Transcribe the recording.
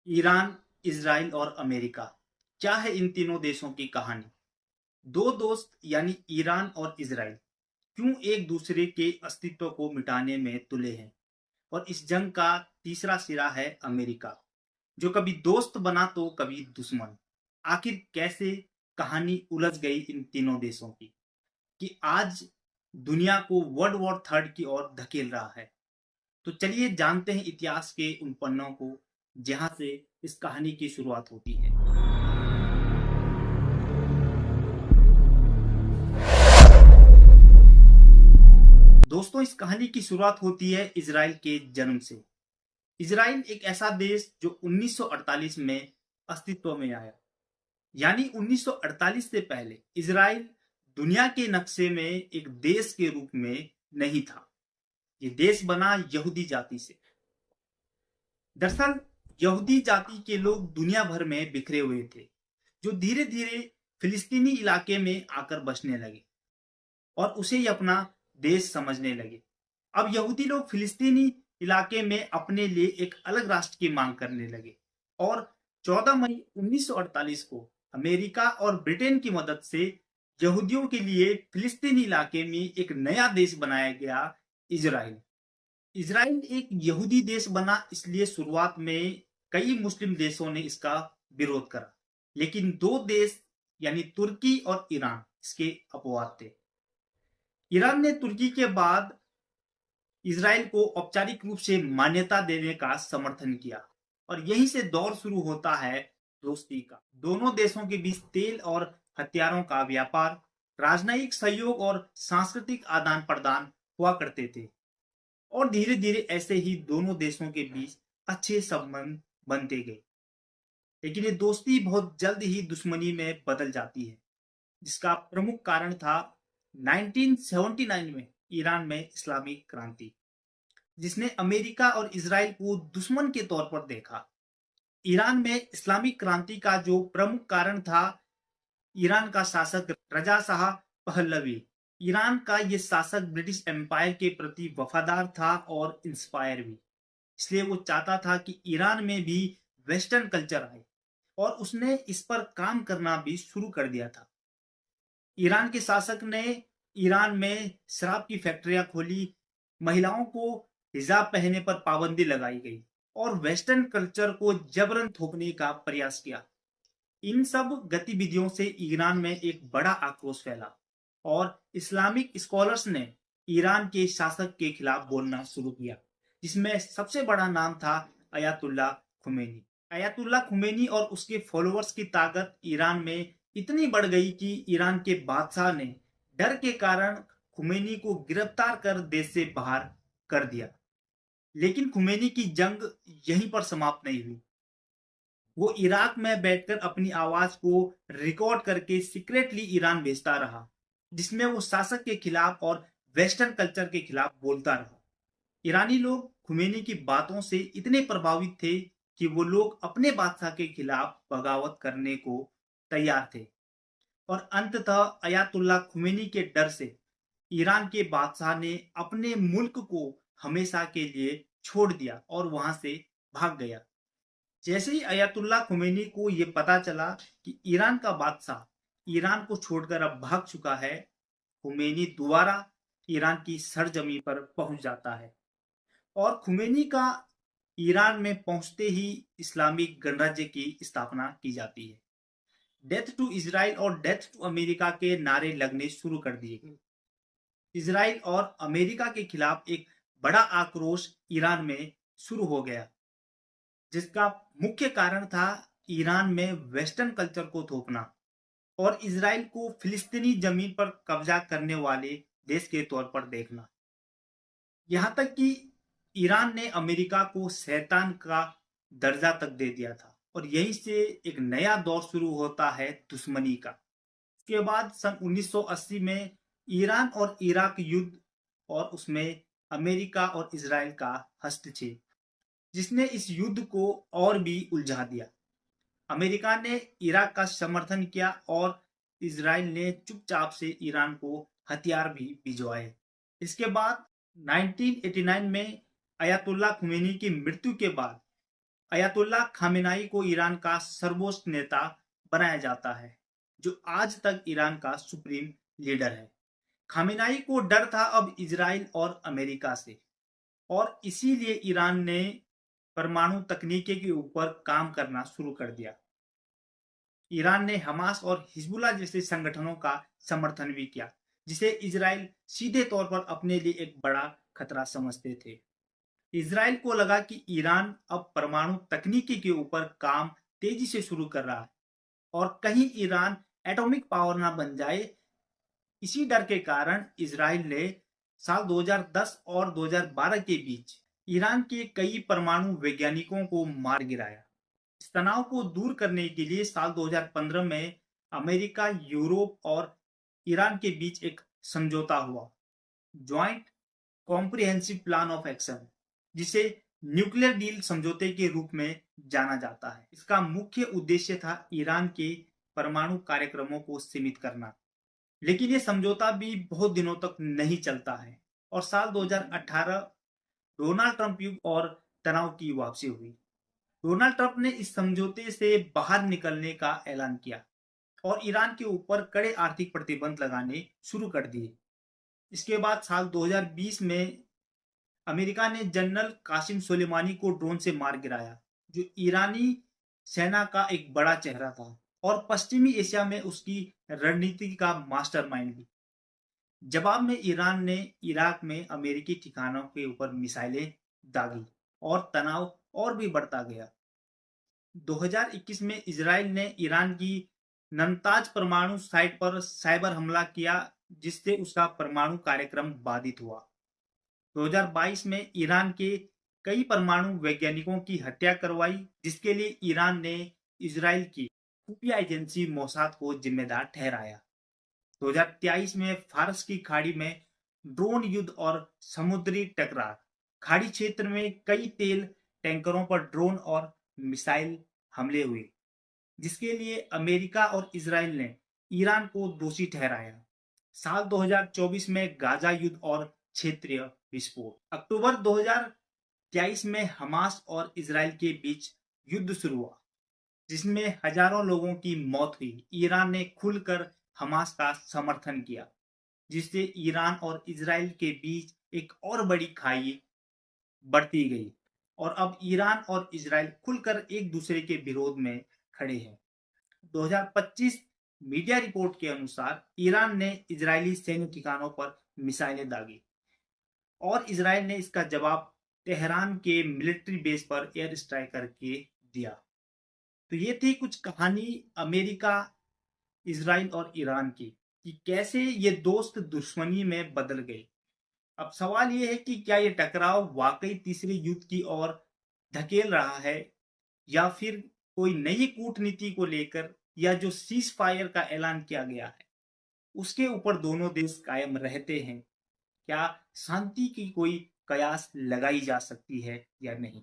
Iran, Israel और America. क्या है इन तीनों देशों की कहानी? दो दोस्त यानी ईरान और इजराइल क्यों एक दूसरे के अस्तित्व को मिटाने में तुले हैं? और इस जंग का तीसरा सिरा है अमेरिका, जो कभी दोस्त बना तो कभी दुश्मन। आखिर कैसे कहानी उलझ गई इन तीनों देशों की कि आज दुनिया को वर्ल्ड वॉर थर्ड की ओर धकेल रहा है? तो चलिए जानते हैं इतिहास के उन पन्नों को जहां से इस कहानी की शुरुआत होती है। दोस्तों, इस कहानी की शुरुआत होती है इजराइल के जन्म से। इजराइल एक ऐसा देश जो 1948 में अस्तित्व में आया। यानी 1948 से पहले इजराइल दुनिया के नक्शे में एक देश के रूप में नहीं था। ये देश बना यहूदी जाति से। दरअसल यहूदी जाति के लोग दुनिया भर में बिखरे हुए थे, जो धीरे धीरे फिलिस्तीनी इलाके में आकर बसने लगे और उसे ही अपना देश समझने लगे। अब यहूदी लोग फिलिस्तीनी इलाके में अपने लिए एक अलग राष्ट्र की मांग करने लगे और 14 मई 1948 को अमेरिका और ब्रिटेन की मदद से यहूदियों के लिए फिलिस्तीनी इलाके में एक नया देश बनाया गया, इजराइल। इजराइल एक यहूदी देश बना इसलिए शुरुआत में कई मुस्लिम देशों ने इसका विरोध करा, लेकिन दो देश यानी तुर्की और ईरान इसके अपवाद थे। ईरान ने तुर्की के बाद इजराइल को औपचारिक रूप से मान्यता देने का समर्थन किया और यहीं से दौर शुरू होता है दोस्ती का। दोनों देशों के बीच तेल और हथियारों का व्यापार, राजनयिक सहयोग और सांस्कृतिक आदान प्रदान हुआ करते थे और धीरे धीरे ऐसे ही दोनों देशों के बीच अच्छे संबंध बनते गए। लेकिन ये दोस्ती बहुत जल्द ही दुश्मनी में बदल जाती है, जिसका प्रमुख कारण था 1979 में ईरान में इस्लामी क्रांति, जिसने अमेरिका और इजराइल को दुश्मन के तौर पर देखा। ईरान में इस्लामिक क्रांति का जो प्रमुख कारण था, ईरान का शासक रजा शाह पहलवी। ईरान का ये शासक ब्रिटिश एम्पायर के प्रति वफादार था और इंस्पायर भी। इसलिए वो चाहता था कि ईरान में भी वेस्टर्न कल्चर आए और उसने इस पर काम करना भी शुरू कर दिया था। ईरान के शासक ने ईरान में शराब की फैक्ट्रियां खोली, महिलाओं को हिजाब पहनने पर पाबंदी लगाई गई और वेस्टर्न कल्चर को जबरन थोपने का प्रयास किया। इन सब गतिविधियों से ईरान में एक बड़ा आक्रोश फैला और इस्लामिक स्कॉलर्स ने ईरान के शासक के खिलाफ बोलना शुरू किया, जिसमें सबसे बड़ा नाम था अयातुल्ला खुमैनी। अयातुल्ला खुमैनी और उसके फॉलोअर्स की ताकत ईरान में इतनी बढ़ गई कि ईरान के बादशाह ने डर के कारण खुमैनी को गिरफ्तार कर देश से बाहर कर दिया। लेकिन खुमैनी की जंग यहीं पर समाप्त नहीं हुई। वो इराक में बैठकर अपनी आवाज को रिकॉर्ड करके सीक्रेटली ईरान भेजता रहा, जिसमें वो शासक के खिलाफ और वेस्टर्न कल्चर के खिलाफ बोलता रहा। ईरानी लोग खुमैनी की बातों से इतने प्रभावित थे कि वो लोग अपने बादशाह के खिलाफ बगावत करने को तैयार थे और अंततः अयातुल्ला खुमैनी के डर से ईरान के बादशाह ने अपने मुल्क को हमेशा के लिए छोड़ दिया और वहां से भाग गया। जैसे ही अयातुल्ला खुमैनी को यह पता चला कि ईरान का बादशाह ईरान को छोड़कर अब भाग चुका है, खुमैनी दोबारा ईरान की सरजमी पर पहुंच जाता है और खुमैनी का ईरान में पहुंचते ही इस्लामिक गणराज्य की स्थापना की जाती है। डेथ टू इजराइल और डेथ टू अमेरिका के नारे लगने शुरू कर दिए गए। इजराइल और अमेरिका के खिलाफ एक बड़ा आक्रोश ईरान में शुरू हो गया, जिसका मुख्य कारण था ईरान में वेस्टर्न कल्चर को थोपना और इजराइल को फिलिस्तीनी जमीन पर कब्जा करने वाले देश के तौर पर देखना। यहां तक कि ईरान ने अमेरिका को शैतान का दर्जा तक दे दिया था और यहीं से एक नया दौर शुरू होता है दुश्मनी का। इसके बाद सन 1980 में ईरान और इराक युद्ध और उसमें अमेरिका और इजराइल का हस्तक्षेप, जिसने इस युद्ध को और भी उलझा दिया। अमेरिका ने इराक का समर्थन किया और इजराइल ने चुपचाप से ईरान को हथियार भी भिजवाए। इसके बाद 1989 में अयातुल्ला खुमैनी की मृत्यु के बाद अयतुल्ला खामेनाई को ईरान का सर्वोच्च नेता बनाया जाता है, जो आज तक ईरान का सुप्रीम लीडर है। खामेनाई को डर था अब इजराइल और अमेरिका से, और इसीलिए ईरान ने परमाणु तकनीकी के ऊपर काम करना शुरू कर दिया। ईरान ने हमास और हिजबुल्लाह जैसे संगठनों का समर्थन भी किया, जिसे इजराइल सीधे तौर पर अपने लिए एक बड़ा खतरा समझते थे। इजराइल को लगा कि ईरान अब परमाणु तकनीकी के ऊपर काम तेजी से शुरू कर रहा है और कहीं ईरान एटॉमिक पावर ना बन जाए। इसी डर के कारण इजराइल ने साल 2010 और 2012 के बीच ईरान के कई परमाणु वैज्ञानिकों को मार गिराया। इस तनाव को दूर करने के लिए साल 2015 में अमेरिका, यूरोप और ईरान के बीच एक समझौता हुआ, joint comprehensive plan of action, जिसे न्यूक्लियर डील समझौते के रूप में जाना जाता है। इसका मुख्य उद्देश्य था ईरान के परमाणु कार्यक्रमों को सीमित करना। लेकिन ये समझौता भी बहुत दिनों तक नहीं चलता है और साल 2018 डोनाल्ड ट्रंप युग और तनाव की वापसी हुई। डोनाल्ड ट्रंप ने इस समझौते से बाहर निकलने का ऐलान किया और ईरान के ऊपर कड़े आर्थिक प्रतिबंध लगाने शुरू कर दिए। इसके बाद साल 2020 में अमेरिका ने जनरल कासिम सुलेमानी को ड्रोन से मार गिराया, जो ईरानी सेना का एक बड़ा चेहरा था और पश्चिमी एशिया में उसकी रणनीति का मास्टरमाइंड भी। जवाब में ईरान ने इराक में अमेरिकी ठिकानों के ऊपर मिसाइलें दागी और तनाव और भी बढ़ता गया। 2021 में इजराइल ने ईरान की नमताज परमाणु साइट पर साइबर हमला किया, जिससे उसका परमाणु कार्यक्रम बाधित हुआ। 2022 में ईरान के कई परमाणु वैज्ञानिकों की हत्या करवाई, जिसके लिए ईरान ने इजराइल की खुफिया एजेंसी मोसाद को जिम्मेदार ठहराया। 2023 में फारस की खाड़ी में ड्रोन युद्ध और समुद्री टकरार, खाड़ी क्षेत्र में कई तेल टैंकरों पर ड्रोन और मिसाइल हमले हुए, जिसके लिए अमेरिका और इजराइल ने ईरान को दोषी ठहराया। साल 2024 में गाजा युद्ध और क्षेत्रीय विस्फोट। अक्टूबर 2023 में हमास और इजराइल के बीच युद्ध शुरू हुआ, जिसमें हजारों लोगों की मौत हुई। ईरान ने खुलकर हमास का समर्थन किया, जिससे ईरान और इजराइल के बीच एक और बड़ी खाई बढ़ती गई और अब ईरान और इजराइल खुलकर एक दूसरे के विरोध में खड़े हैं। 2025 मीडिया रिपोर्ट के अनुसार ईरान ने इजरायली सैन्य ठिकानों पर मिसाइलें दागी और इजराइल ने इसका जवाब तेहरान के मिलिट्री बेस पर एयर स्ट्राइक करके दिया। तो ये थी कुछ कहानी अमेरिका, इजराइल और ईरान की, कि कैसे ये दोस्त दुश्मनी में बदल गए। अब सवाल ये है कि क्या ये टकराव वाकई तीसरे युद्ध की ओर धकेल रहा है, या फिर कोई नई कूटनीति को लेकर, या जो सीज फायर का ऐलान किया गया है उसके ऊपर दोनों देश कायम रहते हैं। क्या शांति की कोई कयास लगाई जा सकती है या नहीं।